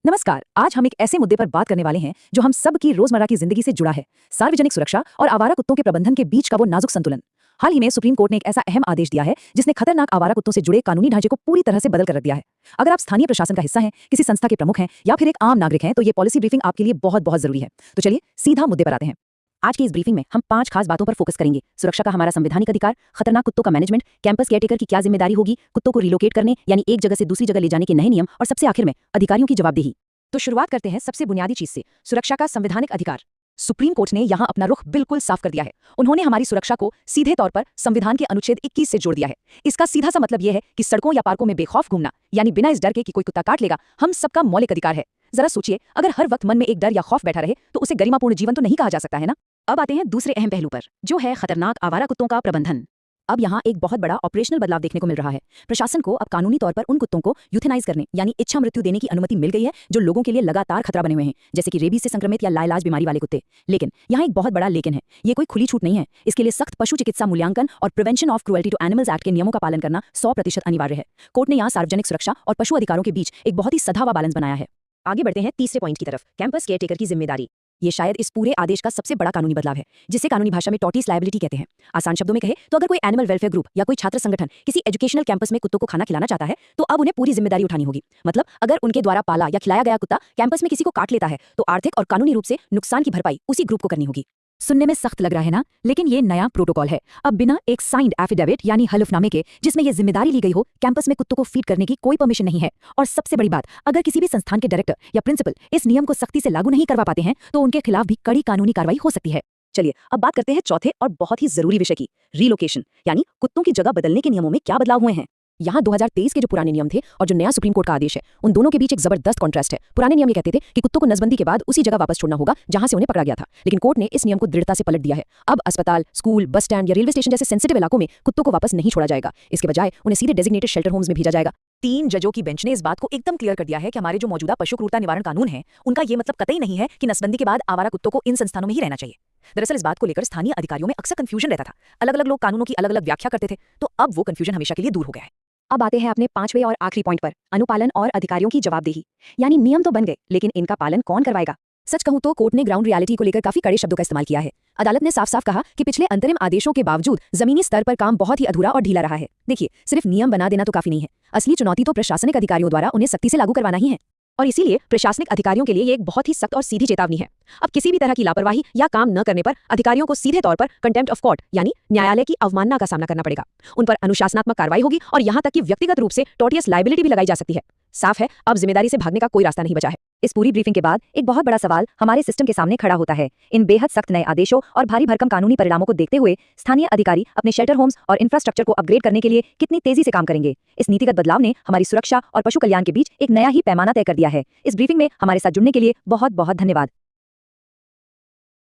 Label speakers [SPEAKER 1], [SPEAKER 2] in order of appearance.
[SPEAKER 1] नमस्कार। आज हम एक ऐसे मुद्दे पर बात करने वाले हैं जो हम सब की रोजमर्रा की जिंदगी से जुड़ा है, सार्वजनिक सुरक्षा और आवारा कुत्तों के प्रबंधन के बीच का वो नाजुक संतुलन। हाल ही में सुप्रीम कोर्ट ने एक ऐसा अहम आदेश दिया है जिसने खतरनाक आवारा कुत्तों से जुड़े कानूनी ढांचे को पूरी तरह से बदल कर रख दिया है। अगर आप स्थानीय प्रशासन का हिस्सा हैं, किसी संस्था के प्रमुख हैं या फिर एक आम नागरिक हैं, तो ये पॉलिसी ब्रीफिंग आपके लिए बहुत बहुत जरूरी है। तो चलिए सीधा मुद्दे पर आते हैं। आज की इस ब्रीफिंग में हम 5 खास बातों पर फोकस करेंगे। सुरक्षा का हमारा संवैधानिक अधिकार, खतरनाक कुत्तों का मैनेजमेंट, कैंपस केयरटेकर की क्या जिम्मेदारी होगी, कुत्तों को रिलोकेट करने यानी एक जगह से दूसरी जगह ले जाने के नए नियम, और सबसे आखिर में अधिकारियों की जवाबदेही। तो शुरुआत करते हैं सबसे बुनियादी चीज से, सुरक्षा का संवैधानिक अधिकार। सुप्रीम कोर्ट ने यहां अपना रुख बिल्कुल साफ कर दिया है। उन्होंने हमारी सुरक्षा को सीधे तौर पर संविधान के अनुच्छेद 21 से जोड़ दिया है। इसका सीधा सा मतलब यह है कि सड़कों या पार्कों में बेखौफ घूमना, यानी बिना इस डर के कि कोई कुत्ता काट लेगा, हम सबका मौलिक अधिकार है। जरा सोचिए, अगर हर वक्त मन में एक डर या खौफ बैठा रहे तो उसे गरिमापूर्ण जीवन तो नहीं कहा जा सकता है ना। अब आते हैं दूसरे अहम पहलू पर, जो है खतरनाक आवारा कुत्तों का प्रबंधन। अब यहाँ एक बहुत बड़ा ऑपरेशनल बदलाव देखने को मिल रहा है। प्रशासन को अब कानूनी तौर पर उन कुत्तों को यूथेनाइज करने यानी इच्छा मृत्यु देने की अनुमति मिल गई है जो लोगों के लिए लगातार खतरा बने हुए हैं, जैसे कि रेबीज से संक्रमित या लाइलाज बीमारी वाले कुत्ते। लेकिन यहाँ एक बहुत बड़ा लेकिन है, ये कोई खुली छूट नहीं है। इसके लिए सख्त पशु चिकित्सा मूल्यांकन और prevention of cruelty to animals act के नियमों का पालन करना 100% अनिवार्य है। कोर्ट ने यहाँ सार्वजनिक सुरक्षा और पशु अधिकारों के बीच एक बहुत ही सधा हुआ बैलेंस बनाया है। आगे बढ़ते हैं तीसरे पॉइंट की तरफ, कैंपस केयरटेकर की जिम्मेदारी। ये शायद इस पूरे आदेश का सबसे बड़ा कानूनी बदलाव है, जिसे कानूनी भाषा में टॉर्टिस लायबिलिटी कहते हैं। आसान शब्दों में कहे तो अगर कोई एनिमल वेलफेयर ग्रुप या कोई छात्र संगठन किसी एजुकेशनल कैंपस में कुत्तों को खाना खिलाना चाहता है, तो अब उन्हें पूरी जिम्मेदारी उठानी होगी। मतलब अगर उनके द्वारा पाला या खिलाया गया कुत्ता कैंपस में किसी को काट लेता है, तो आर्थिक और कानूनी रूप से नुकसान की भरपाई उसी ग्रुप को करनी होगी। सुनने में सख्त लग रहा है ना, लेकिन ये नया प्रोटोकॉल है। अब बिना एक साइंड एफिडेविट यानी हलफनामे के जिसमें ये जिम्मेदारी ली गई हो, कैंपस में कुत्तों को फीड करने की कोई परमिशन नहीं है। और सबसे बड़ी बात, अगर किसी भी संस्थान के डायरेक्टर या प्रिंसिपल इस नियम को सख्ती से लागू नहीं करवा पाते हैं, तो उनके खिलाफ भी कड़ी कानूनी कार्रवाई हो सकती है। चलिए अब बात करते हैं चौथे और बहुत ही जरूरी विषय की, रीलोकेशन यानी कुत्तों की जगह बदलने के नियमों में क्या बदलाव हुए हैं। यहाँ 2023 के जो पुराने नियम थे और जो नया सुप्रीम कोर्ट का आदेश है, उन दोनों के बीच एक जबरदस्त कॉन्ट्रास्ट है। पुराने नियम ये कहते थे कि कुत्तों को नसबंदी के बाद उसी जगह वापस छोड़ना होगा जहां से उन्हें पकड़ा गया था, लेकिन कोर्ट ने इस नियम को दृढ़ता से पलट दिया है। अब अस्पताल, स्कूल, बस स्टैंड या रेलवे स्टेशन जैसे सेंसिटिव इलाकों में कुत्तों को वापस नहीं छोड़ा जाएगा। इसके बजाय उन्हें सीधे डेजिग्नेटेड शेल्टर होम्स में भेजा जाएगा। 3 जजों की बेंच ने इस बात को एकदम क्लियर कर दिया है कि हमारे जो मौजूदा पशु क्रूरता निवारण कानून है, उनका ये मतलब कतई नहीं है कि नसबंदी के बाद आवारा कुत्तों को इन संस्थानों में ही रहना चाहिए। दरअसल इस बात को लेकर स्थानीय अधिकारियों में अक्सर कंफ्यूजन रहता था। अलग अलग लोग कानूनों की अलग अलग व्याख्या करते थे, तो अब वो कंफ्यूजन हमेशा के लिए दूर हो गया है। अब आते हैं अपने 5वें और आखिरी पॉइंट पर, अनुपालन और अधिकारियों की जवाबदेही। यानी नियम तो बन गए, लेकिन इनका पालन कौन करवाएगा। सच कहूं तो कोर्ट ने ग्राउंड रियलिटी को लेकर काफी कड़े शब्दों का इस्तेमाल किया है। अदालत ने साफ साफ कहा कि पिछले अंतरिम आदेशों के बावजूद जमीनी स्तर पर काम बहुत ही अधूरा और ढीला रहा है। देखिए, सिर्फ नियम बना देना तो काफी नहीं है, असली चुनौती तो प्रशासनिक अधिकारियों द्वारा उन्हें सख्ती से लागू करवाना ही है। और इसीलिए प्रशासनिक अधिकारियों के लिए ये एक बहुत ही सख्त और सीधी चेतावनी है। अब किसी भी तरह की लापरवाही या काम न करने पर अधिकारियों को सीधे तौर पर कंटेम्प्ट ऑफ कोर्ट यानी न्यायालय की अवमानना का सामना करना पड़ेगा। उन पर अनुशासनात्मक कार्रवाई होगी और यहां तक कि व्यक्तिगत रूप से टॉर्टियस लायबिलिटी भी लगाई जा सकती है। साफ है, अब जिम्मेदारी से भागने का कोई रास्ता नहीं बचा है। इस पूरी ब्रीफिंग के बाद एक बहुत बड़ा सवाल हमारे सिस्टम के सामने खड़ा होता है। इन बेहद सख्त नए आदेशों और भारी भरकम कानूनी परिणामों को देखते हुए स्थानीय अधिकारी अपने शेल्टर होम्स और इंफ्रास्ट्रक्चर को अपग्रेड करने के लिए कितनी तेजी से काम करेंगे। इस नीतिगत बदलाव ने हमारी सुरक्षा और पशु कल्याण के बीच एक नया ही पैमाना तय कर दिया है। इस ब्रीफिंग में हमारे साथ जुड़ने के लिए बहुत बहुत धन्यवाद।